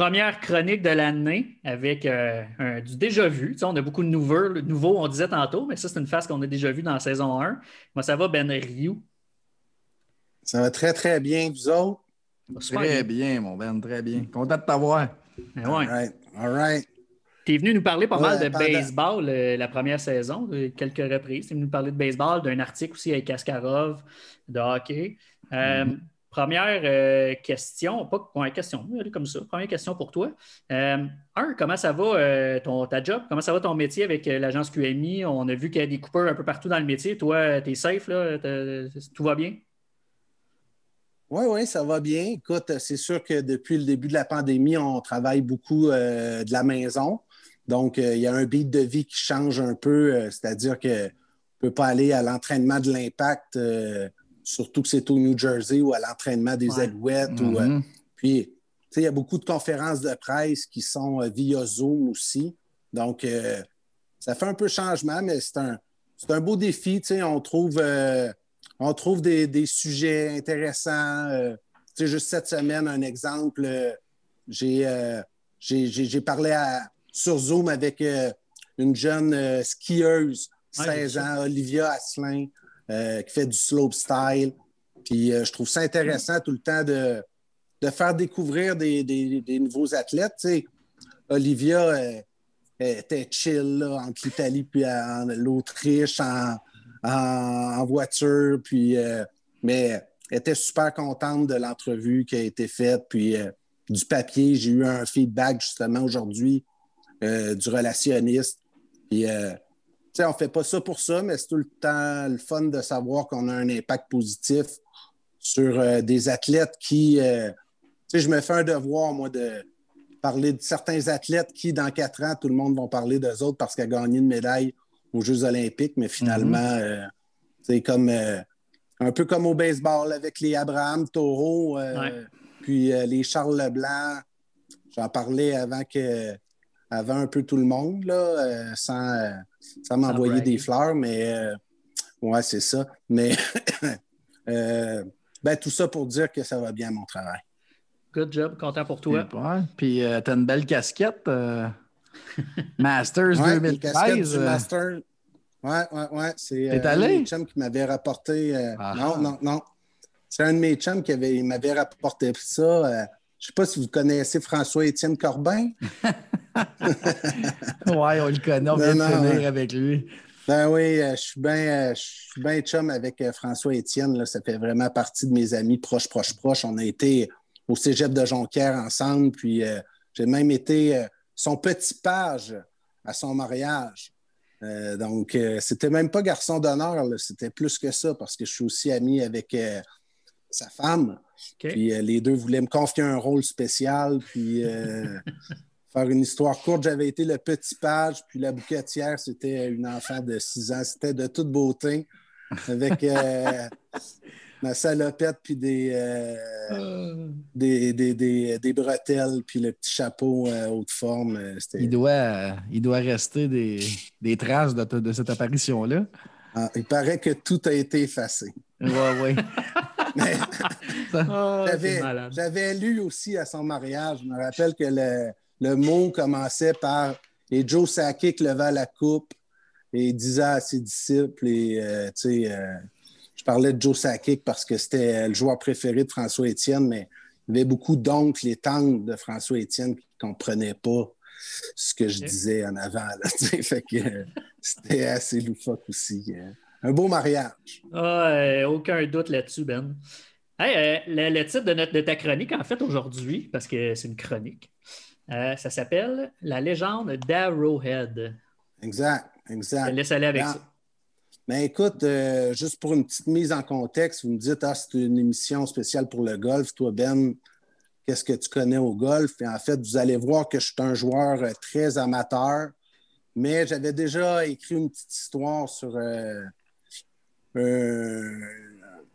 première chronique de l'année avec du déjà vu. Tu sais, on a beaucoup de nouveaux, on disait tantôt, mais ça, c'est une phase qu'on a déjà vue dans la saison 1. Moi, ça va, Ben Ryu? Ça va très, très bien, vous autres? Ça va super Très bien. bien, mon Ben, très bien. Content de t'avoir. Ben All ouais. right, all right. Tu es venu nous parler pas mal de Pendant... baseball la première saison, quelques reprises. Tu es venu nous parler de baseball, d'un article aussi avec Kasparov, de hockey. Première question, pas ouais, question, on va aller comme ça. Première question pour toi. Comment ça va ta job? Comment ça va ton métier avec l'agence QMI? On a vu qu'il y a des coupeurs un peu partout dans le métier. Toi, tu es safe, là? Tout va bien? Oui, oui, ça va bien. Écoute, c'est sûr que depuis le début de la pandémie, on travaille beaucoup de la maison. Donc, il y a un beat de vie qui change un peu, c'est-à-dire qu'on ne peut pas aller à l'entraînement de l'Impact, surtout que c'est au New Jersey, ou à l'entraînement des Alouettes. Puis, tu sais, il y a beaucoup de conférences de presse qui sont via Zoom aussi. Donc, ça fait un peu changement, mais c'est un beau défi. Tu sais, on trouve des sujets intéressants. Tu sais, juste cette semaine, un exemple, j'ai parlé sur Zoom avec une jeune skieuse, 16 ans, Olivia Asselin, qui fait du slopestyle. Puis je trouve ça intéressant tout le temps de faire découvrir des nouveaux athlètes. Tu sais, Olivia était chill là, entre l'Italie et l'Autriche en voiture. Puis, mais elle était super contente de l'entrevue qui a été faite. Puis du papier, j'ai eu un feedback justement aujourd'hui du relationniste. Puis, tu sais, on ne fait pas ça pour ça, mais c'est tout le temps le fun de savoir qu'on a un impact positif sur des athlètes qui... tu sais, je me fais un devoir, moi, de parler de certains athlètes qui, dans 4 ans, tout le monde va parler d'eux autres parce qu'ils ont gagné une médaille aux Jeux olympiques, mais finalement, c'est comme un peu comme au baseball avec les Abraham Taureau, puis les Charles Leblanc. J'en parlais avant un peu tout le monde, là, sans m'envoyer des fleurs, mais ouais, c'est ça. Mais tout ça pour dire que ça va bien mon travail. Good job, content pour toi. Puis t'as une belle casquette. Masters 2013. Une casquette du Master. Ouais. C'est un de mes chums qui m'avait rapporté. Non. C'est un de mes chums qui m'avait rapporté ça. Je ne sais pas si vous connaissez François-Étienne Corbin. Oui, on le connaît, on vient de finir avec lui. Ben oui, je suis bien chum avec François-Étienne. Là. Ça fait vraiment partie de mes amis proches. On a été au cégep de Jonquière ensemble, puis j'ai même été son petit page à son mariage. Donc, c'était même pas garçon d'honneur, là. C'était plus que ça, parce que je suis aussi ami avec sa femme. Okay. Puis les deux voulaient me confier un rôle spécial, puis faire une histoire courte. J'avais été le petit page, puis la bouquetière, c'était une enfant de 6 ans. C'était de toute beauté, avec ma salopette, puis des bretelles, puis le petit chapeau haute forme. Il doit rester des traces de cette apparition-là. Il paraît que tout a été effacé. Oui. Mais j'avais lu aussi à son mariage, je me rappelle que le mot commençait par « Et Joe Sakic leva la coupe et il disait à ses disciples, je parlais de Joe Sakic parce que c'était le joueur préféré de François-Étienne, mais il y avait beaucoup d'oncles et tantes de François-Étienne qui ne comprenaient pas ce que je disais en avant. Là, fait que c'était assez loufoque aussi. Un beau mariage. Aucun doute là-dessus, Ben. Hey, le titre de ta chronique, en fait, aujourd'hui, parce que c'est une chronique, ça s'appelle « La légende d'Arrowhead ». Exact. Je te laisse aller avec ça. Mais écoute, juste pour une petite mise en contexte, vous me dites, c'est une émission spéciale pour le golf. Toi, Ben, qu'est-ce que tu connais au golf? Et en fait, vous allez voir que je suis un joueur très amateur, mais j'avais déjà écrit une petite histoire sur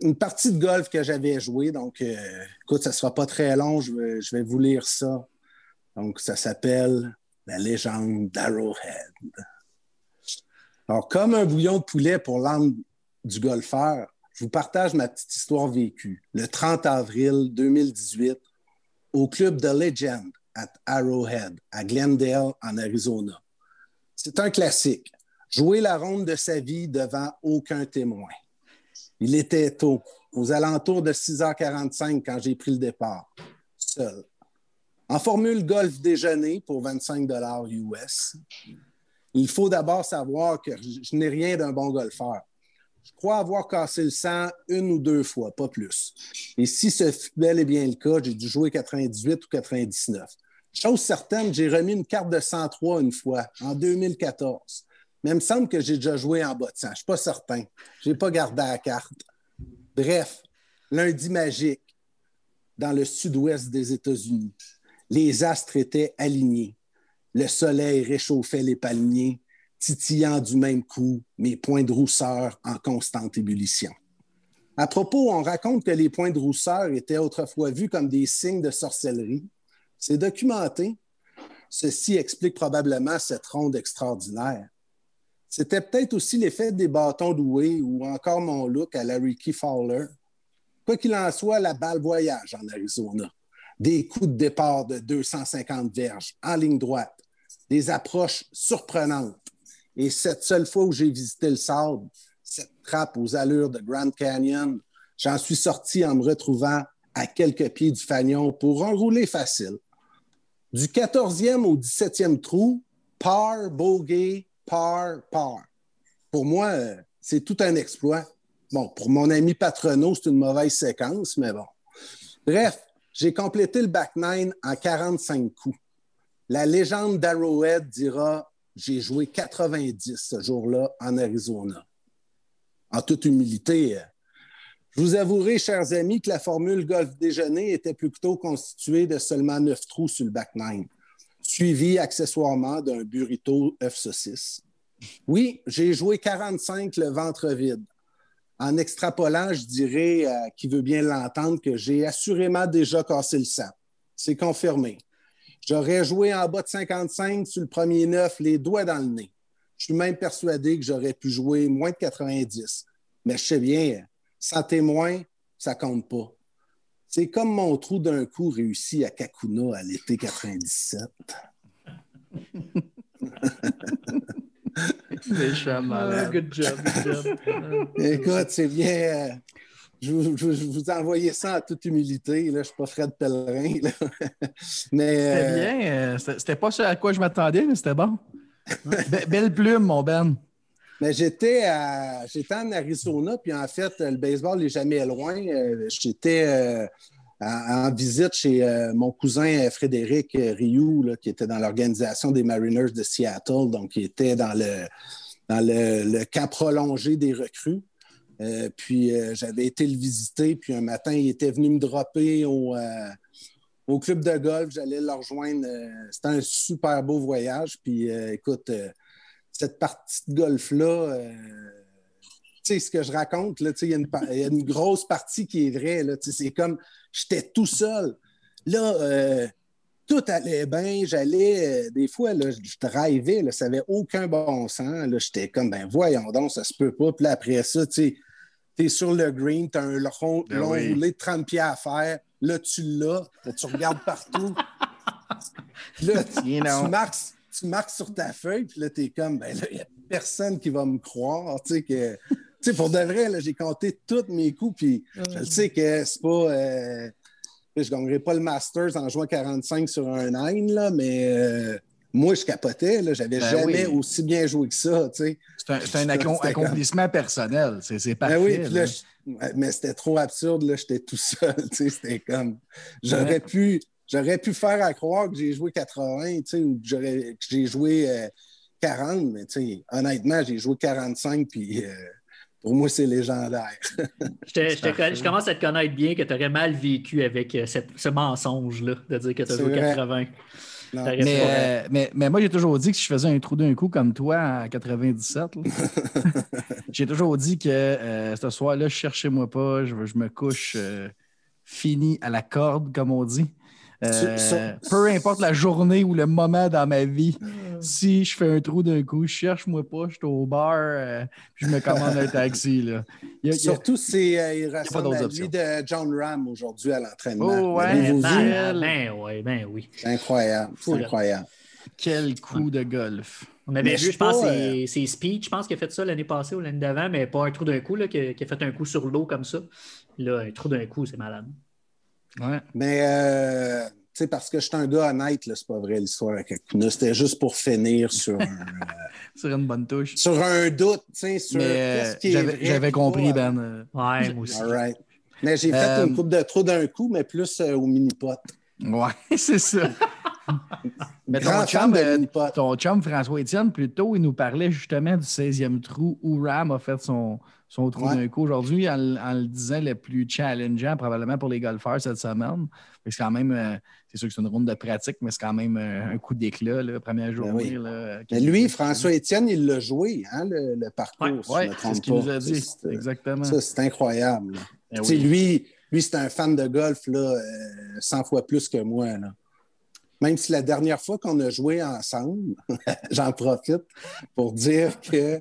une partie de golf que j'avais joué. Donc, écoute, ça ne sera pas très long. Je vais vous lire ça. Donc, ça s'appelle « La légende d'Arrowhead ». Alors, comme un bouillon de poulet pour l'âme du golfeur, je vous partage ma petite histoire vécue. Le 30 avril 2018, au club The Legend at Arrowhead, à Glendale, en Arizona. C'est un classique. Jouer la ronde de sa vie devant aucun témoin. Il était tôt, aux alentours de 6h45 quand j'ai pris le départ, seul. En formule golf déjeuner pour 25 $ US, il faut d'abord savoir que je n'ai rien d'un bon golfeur. Je crois avoir cassé le 100 une ou deux fois, pas plus. Et si ce fut bel et bien le cas, j'ai dû jouer 98 ou 99. Chose certaine, j'ai remis une carte de 103 une fois, en 2014. Mais il me semble que j'ai déjà joué en bas de 100. Je ne suis pas certain. Je n'ai pas gardé la carte. Bref, lundi magique dans le sud-ouest des États-Unis. Les astres étaient alignés. Le soleil réchauffait les palmiers, titillant du même coup mes points de rousseur en constante ébullition. À propos, on raconte que les points de rousseur étaient autrefois vus comme des signes de sorcellerie. C'est documenté. Ceci explique probablement cette ronde extraordinaire. C'était peut-être aussi l'effet des bâtons doués ou encore mon look à la Ricky Fowler. Quoi qu'il en soit, la balle voyage en Arizona. Des coups de départ de 250 verges en ligne droite, des approches surprenantes. Et cette seule fois où j'ai visité le sable, cette trappe aux allures de Grand Canyon, j'en suis sorti en me retrouvant à quelques pieds du fanion pour enrouler facile. Du 14e au 17e trou, par, bogey, par. Pour moi, c'est tout un exploit. Bon, pour mon ami Patrono, c'est une mauvaise séquence, mais bon. Bref, j'ai complété le back nine en 45 coups. La légende d'Arrowhead dira « J'ai joué 90 ce jour-là en Arizona ». En toute humilité, je vous avouerai, chers amis, que la formule golf déjeuner était plutôt constituée de seulement 9 trous sur le back nine, suivi accessoirement d'un burrito œuf saucisse. Oui, j'ai joué 45 le ventre vide. En extrapolant, je dirais, qui veut bien l'entendre, que j'ai assurément déjà cassé le 100. C'est confirmé. J'aurais joué en bas de 55 sur le premier 9, les doigts dans le nez. Je suis même persuadé que j'aurais pu jouer moins de 90. Mais je sais bien, sans témoin, ça compte pas. C'est comme mon trou d'un coup réussi à Kakuna à l'été 97. Méchant malade. Good job. Écoute, c'est bien. Je vous ai envoyé ça en toute humilité. Là. Je ne suis pas Fred Pellerin. Là. Mais, c'était bien. C'était pas ce à quoi je m'attendais, mais c'était bon. Belle plume, mon Ben. Mais j'étais en Arizona, puis en fait, le baseball n'est jamais loin. J'étais en visite chez mon cousin Frédéric Rioux, là, qui était dans l'organisation des Mariners de Seattle, donc qui était dans le camp prolongé des recrues. Puis j'avais été le visiter, puis un matin, il était venu me dropper au club de golf. J'allais le rejoindre. C'était un super beau voyage. Puis écoute, cette partie de golf-là, tu sais, ce que je raconte, là, il y a une grosse partie qui est vraie. Là, c'est comme, j'étais tout seul. Là, tout allait bien. J'allais, des fois, là, je drivais, là, ça n'avait aucun bon sens. Là, j'étais comme, ben voyons donc, ça se peut pas. Puis là, après ça, tu es sur le green, tu as un long roulé de 30 pieds à faire. Là, tu l'as. Là, tu regardes partout. Là, tu marques sur ta feuille, puis là, tu es comme, ben là, il n'y a personne qui va me croire. Tu sais, pour de vrai, là, j'ai compté tous mes coups, puis je le sais que c'est pas. Je ne gagnerai pas le Masters en jouant 45 sur un 9, là, mais moi, je capotais. Là, j'avais jamais aussi bien joué que ça. Tu sais. C'est un accomplissement personnel. C'est parfait. Ben oui, puis là, mais c'était trop absurde. Là, j'étais tout seul. Tu sais, c'était comme. J'aurais pu faire à croire que j'ai joué 80, tu sais, ou que j'ai joué 40, mais tu sais, honnêtement, j'ai joué 45, puis pour moi, c'est légendaire. Je commence à te connaître bien, que tu aurais mal vécu avec ce mensonge-là, de dire que tu as joué 80. Mais moi, j'ai toujours dit que si je faisais un trou d'un coup comme toi en 97, là, j'ai toujours dit que ce soir-là, cherchez-moi pas, je me couche fini à la corde, comme on dit. Peu importe la journée ou le moment dans ma vie, si je fais un trou d'un coup, cherche-moi pas, je suis au bar, puis je me commande un taxi. Là. Surtout s'il pas ressemble d'autres à options. lui de John Ram aujourd'hui à l'entraînement. Oh, ouais, L'avez-vous vu? Ben oui. C'est incroyable. C'est incroyable. Quel coup de golf. On avait vu, je pense, c'est Speed, je pense, qui a fait ça l'année passée ou l'année d'avant, mais pas un trou d'un coup, là, qui a fait un coup sur l'eau comme ça. Là, un trou d'un coup, c'est malade. Ouais. Mais, tu sais, parce que je suis un gars honnête, là, c'est pas vrai l'histoire avec Acuna. C'était juste pour finir sur sur une bonne touche. Sur un doute, tu sais, sur qu'est-ce qui est vrai. J'avais compris, Ben. Ouais, moi aussi. All right. Mais j'ai fait une coupe de trou d'un coup, mais plus au mini-pot. Ouais, c'est ça. Mais ton chum François-Étienne, plus tôt, il nous parlait justement du 16e trou où Ram a fait son trou d'un coup aujourd'hui en le disant le plus challengeant probablement pour les golfeurs cette semaine. C'est quand même, c'est sûr que c'est une ronde de pratique, mais c'est quand même un coup d'éclat, la première journée. Ben oui. Là, mais lui, François-Étienne, il l'a joué, hein, le parcours, si je ne me trompe pas. C'est ce qu'il nous a dit, exactement. Ça, c'est incroyable. Ben oui. Lui, c'est un fan de golf là, 100 fois plus que moi. Là. Même si la dernière fois qu'on a joué ensemble, j'en profite pour dire que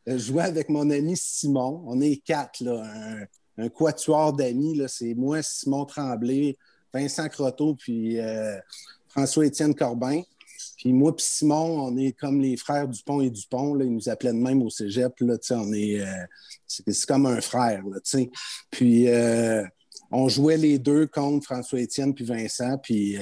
je jouais avec mon ami Simon. On est 4, là, un quatuor d'amis. Là, c'est moi, Simon Tremblay, Vincent Croteau, puis François-Étienne Corbin. Puis moi puis Simon, on est comme les frères Dupont et Dupont. Là, ils nous appelaient de même au cégep. Là, on est, c'est comme un frère. Là, puis on jouait les deux contre François-Étienne puis Vincent. Puis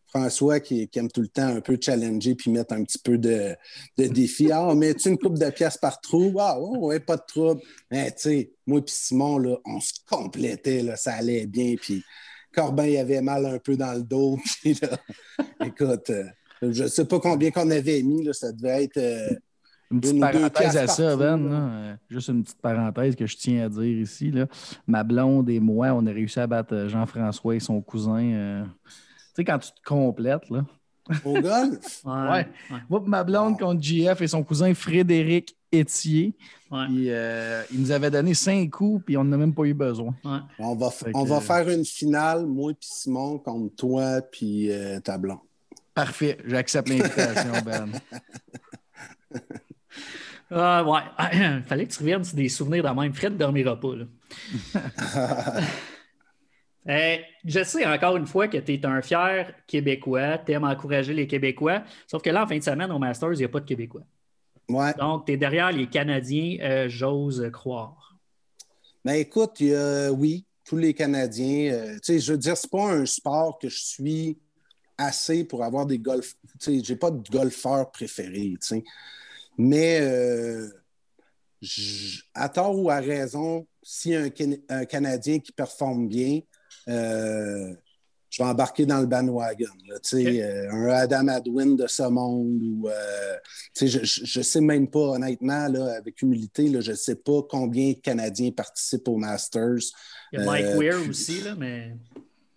François qui aime tout le temps un peu challenger puis mettre un petit peu de défi. Ah, on met-tu une coupe de pièces par trou? Ah, ouais, pas de trouble. Mais tu sais, moi puis Simon, là, on se complétait. Là, ça allait bien. Puis Corbin, il avait mal un peu dans le dos. Puis là, écoute... je ne sais pas combien qu'on avait mis, là, ça devait être une petite parenthèse à ça, Ben. Juste une petite parenthèse que je tiens à dire ici. Là. Ma blonde et moi, on a réussi à battre Jean-François et son cousin. Tu sais, quand tu te complètes, là. Au golf? Ouais. Moi, ma blonde contre JF et son cousin Frédéric Étier. Puis, il nous avait donné 5 coups, puis on n'en a même pas eu besoin. Ouais. On va faire une finale, moi et Simon, contre toi puis ta blonde. Parfait, j'accepte l'invitation, Ben. Ouais, fallait que tu reviennes sur des souvenirs de même. Fred ne dormira pas. Là. Je sais encore une fois que tu es un fier Québécois, tu aimes encourager les Québécois, sauf que là, en fin de semaine, au Masters, il n'y a pas de Québécois. Ouais. Donc, tu es derrière les Canadiens, j'ose croire. Ben écoute, oui, tous les Canadiens, tu sais, je veux dire, c'est pas un sport que je suis assez pour avoir des golf. Tu sais, j'ai pas de golfeur préféré, tu sais. Mais à tort ou à raison, s'il y a un Canadien qui performe bien, je vais embarquer dans le bandwagon. Là, okay. Un Adam Hadwin de ce monde. Ou, je ne sais même pas, honnêtement, là, avec humilité, là, je ne sais pas combien de Canadiens participent aux Masters. Il y a Mike Weir aussi, là, mais...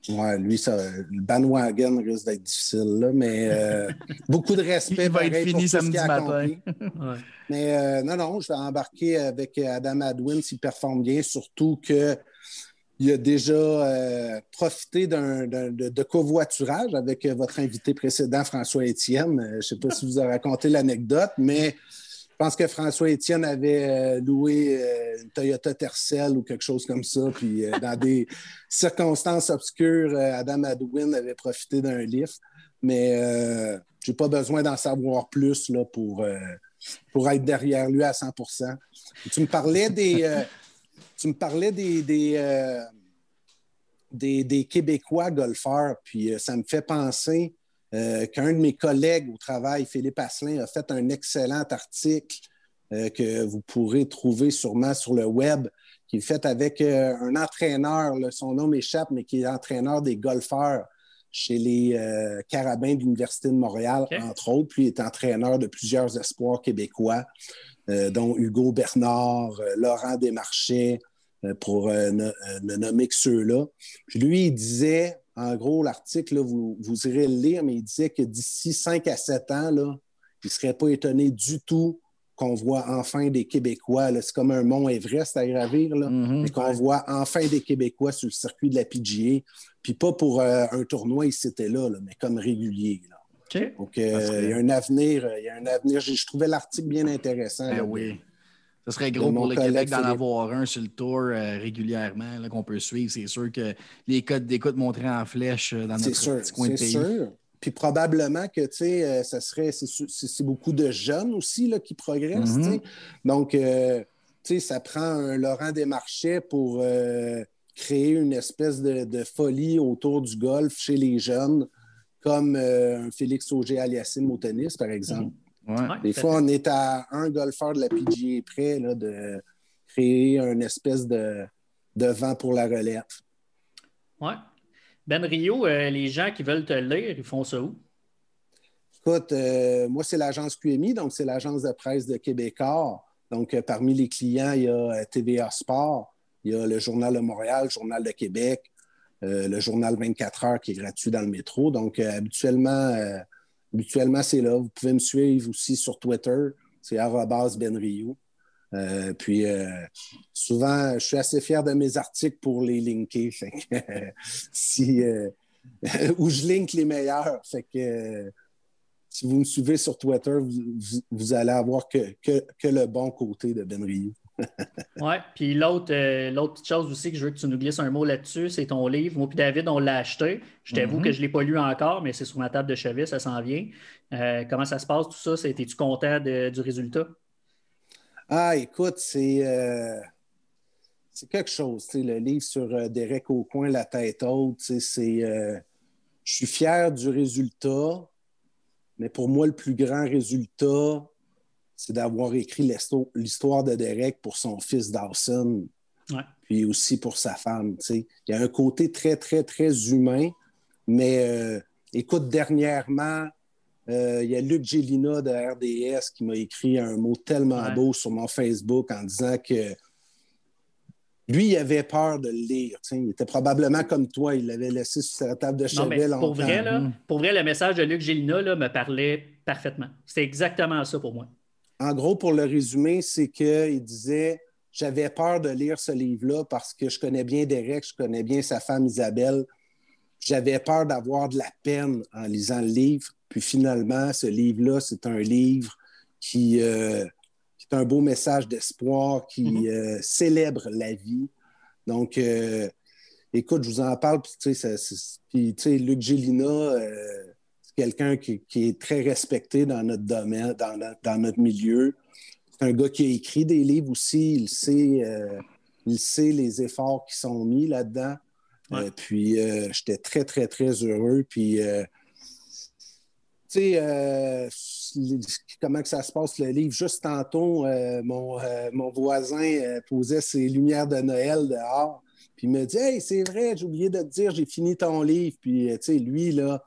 Oui, lui, le bandwagon risque d'être difficile, là, mais beaucoup de respect. Il va être fini samedi matin. Ouais. Mais non, je vais embarquer avec Adam Hadwin s'il performe bien, surtout qu'il a déjà profité de covoiturage avec votre invité précédent, François-Étienne. Je ne sais pas si vous avez raconté l'anecdote, mais je pense que François-Étienne avait loué une Toyota Tercel ou quelque chose comme ça. Puis dans des circonstances obscures, Adam Hadwin avait profité d'un lift. Mais je n'ai pas besoin d'en savoir plus là, pour être derrière lui à 100%. Tu me parlais des Québécois golfeurs, puis ça me fait penser qu'un de mes collègues au travail, Philippe Asselin, a fait un excellent article que vous pourrez trouver sûrement sur le web, qui est fait avec un entraîneur, là, son nom m'échappe, mais qui est entraîneur des golfeurs chez les Carabins de l'Université de Montréal, okay. Entre autres. Puis il est entraîneur de plusieurs espoirs québécois, dont Hugo Bernard, Laurent Desmarchais, pour ne nommer que ceux-là. Puis lui, il disait, en gros, l'article, là, vous irez le lire, mais il disait que d'ici 5 à 7 ans, là, il ne serait pas étonné du tout qu'on voit enfin des Québécois. Là. C'est comme un mont Everest à gravir, là, mais qu'on voit enfin des Québécois sur le circuit de la PGA. Puis pas pour un tournoi ici et là, mais comme régulier. Là. Okay. Donc, il y a un avenir. Je trouvais l'article bien intéressant. Là, oui. Ce serait gros pour le Québec d'en avoir un sur le tour régulièrement, là, qu'on peut suivre. C'est sûr que les codes d'écoute montraient en flèche dans notre petit coin de pays. C'est sûr. Puis probablement que, tu sais, c'est beaucoup de jeunes aussi là, qui progressent. Donc, tu sais, ça prend un Laurent Desmarchais pour créer une espèce de folie autour du golf chez les jeunes, comme un Félix Auger-Aliassime au tennis, par exemple. Des fois, on est à un golfeur de la PGA près là, de créer une espèce de vent pour la relève. Oui. Ben Rio, les gens qui veulent te lire, ils font ça où? Écoute, moi, c'est l'agence QMI, donc c'est l'agence de presse de Québécois. Donc, parmi les clients, il y a TVA Sport, il y a le Journal de Montréal, le Journal de Québec, le Journal 24 heures qui est gratuit dans le métro. Donc, habituellement, c'est là. Vous pouvez me suivre aussi sur Twitter, c'est @benrio. Puis souvent, je suis assez fier de mes articles pour les linker. Fait que, où je link les meilleurs. Fait que si vous me suivez sur Twitter, vous allez avoir que le bon côté de Ben Rio. Oui, puis l'autre petite chose aussi que je veux que tu nous glisses un mot là-dessus, c'est ton livre. Moi puis David, on l'a acheté. Je t'avoue que je ne l'ai pas lu encore, mais c'est sur ma table de chevet, ça s'en vient. Comment ça se passe tout ça? Es-tu content du résultat? Ah, écoute, c'est quelque chose. Le livre sur Derek Aucoin, La tête haute, je suis fier du résultat, mais pour moi, le plus grand résultat, c'est d'avoir écrit l'histoire de Derek pour son fils Dawson, puis aussi pour sa femme. Il y a un côté très, très, très humain, mais écoute, dernièrement, il y a Luc Gélina de RDS qui m'a écrit un mot tellement beau sur mon Facebook en disant que lui, il avait peur de le lire. Il était probablement comme toi, il l'avait laissé sur sa table de chevet longtemps. Pour vrai, le message de Luc Gélina là, me parlait parfaitement. C'était exactement ça pour moi. En gros, pour le résumer, c'est qu'il disait « J'avais peur de lire ce livre-là parce que je connais bien Derek, je connais bien sa femme Isabelle. J'avais peur d'avoir de la peine en lisant le livre. Puis finalement, ce livre-là, c'est un livre qui est un beau message d'espoir, qui célèbre la vie. Donc, écoute, je vous en parle. Puis, tu sais, Luc Gélina, c'est quelqu'un qui est très respecté dans notre domaine, dans notre milieu. C'est un gars qui a écrit des livres aussi. Il sait les efforts qui sont mis là-dedans. Puis, j'étais très, très, très heureux. Puis, tu sais, comment que ça se passe, le livre? Juste tantôt, mon voisin posait ses lumières de Noël dehors. Puis, il me dit « Hey, c'est vrai, j'ai oublié de te dire, j'ai fini ton livre. » Puis, tu sais, lui, là,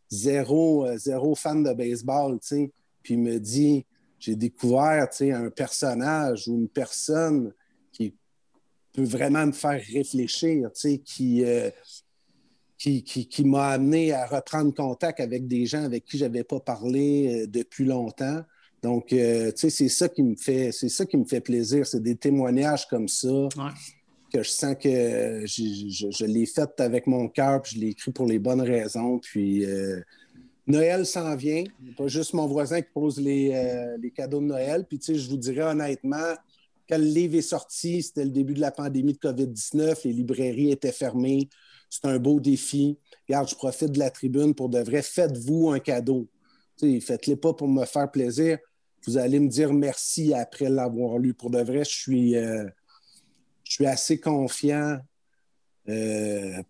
zéro fan de baseball, tu sais. Puis, il me dit « J'ai découvert, tu sais, un personnage ou une personne qui peut vraiment me faire réfléchir, tu sais, qui m'a amené à reprendre contact avec des gens avec qui je n'avais pas parlé depuis longtemps. » Donc, tu sais, c'est ça qui me fait plaisir. C'est des témoignages comme ça que je sens que je l'ai fait avec mon cœur, puis je l'ai écrit pour les bonnes raisons. Puis, Noël s'en vient. Pas juste mon voisin qui pose les cadeaux de Noël. Puis, tu sais, je vous dirais honnêtement, quand le livre est sorti, c'était le début de la pandémie de COVID-19. Les librairies étaient fermées. C'est un beau défi. Regarde, je profite de la tribune pour de vrai. Faites-vous un cadeau. Faites-le pas pour me faire plaisir. Vous allez me dire merci après l'avoir lu. Pour de vrai, je suis assez confiant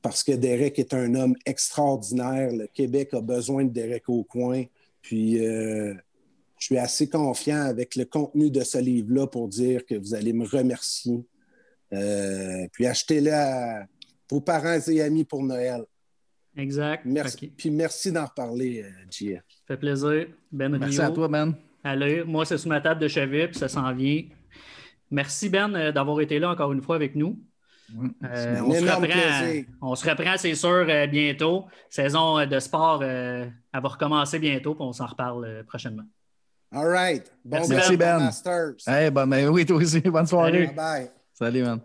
parce que Derek est un homme extraordinaire. Le Québec a besoin de Derek Aucoin. Puis, je suis assez confiant avec le contenu de ce livre-là pour dire que vous allez me remercier. Puis, achetez-le à vos parents et amis pour Noël. Exact. Merci. Okay. Puis merci d'en reparler, JF. Ça fait plaisir. Ben Rio. Merci à toi, Ben. Allez, moi, c'est sur ma table de chevet, puis ça s'en vient. Merci, Ben, d'avoir été là encore une fois avec nous. On se reprend, c'est sûr, bientôt. Saison de sport, elle va recommencer bientôt, puis on s'en reparle prochainement. All right. Merci, Ben. Masters. Hey, ben, oui, toi aussi. Bonne soirée. Bye bye. Salut, man.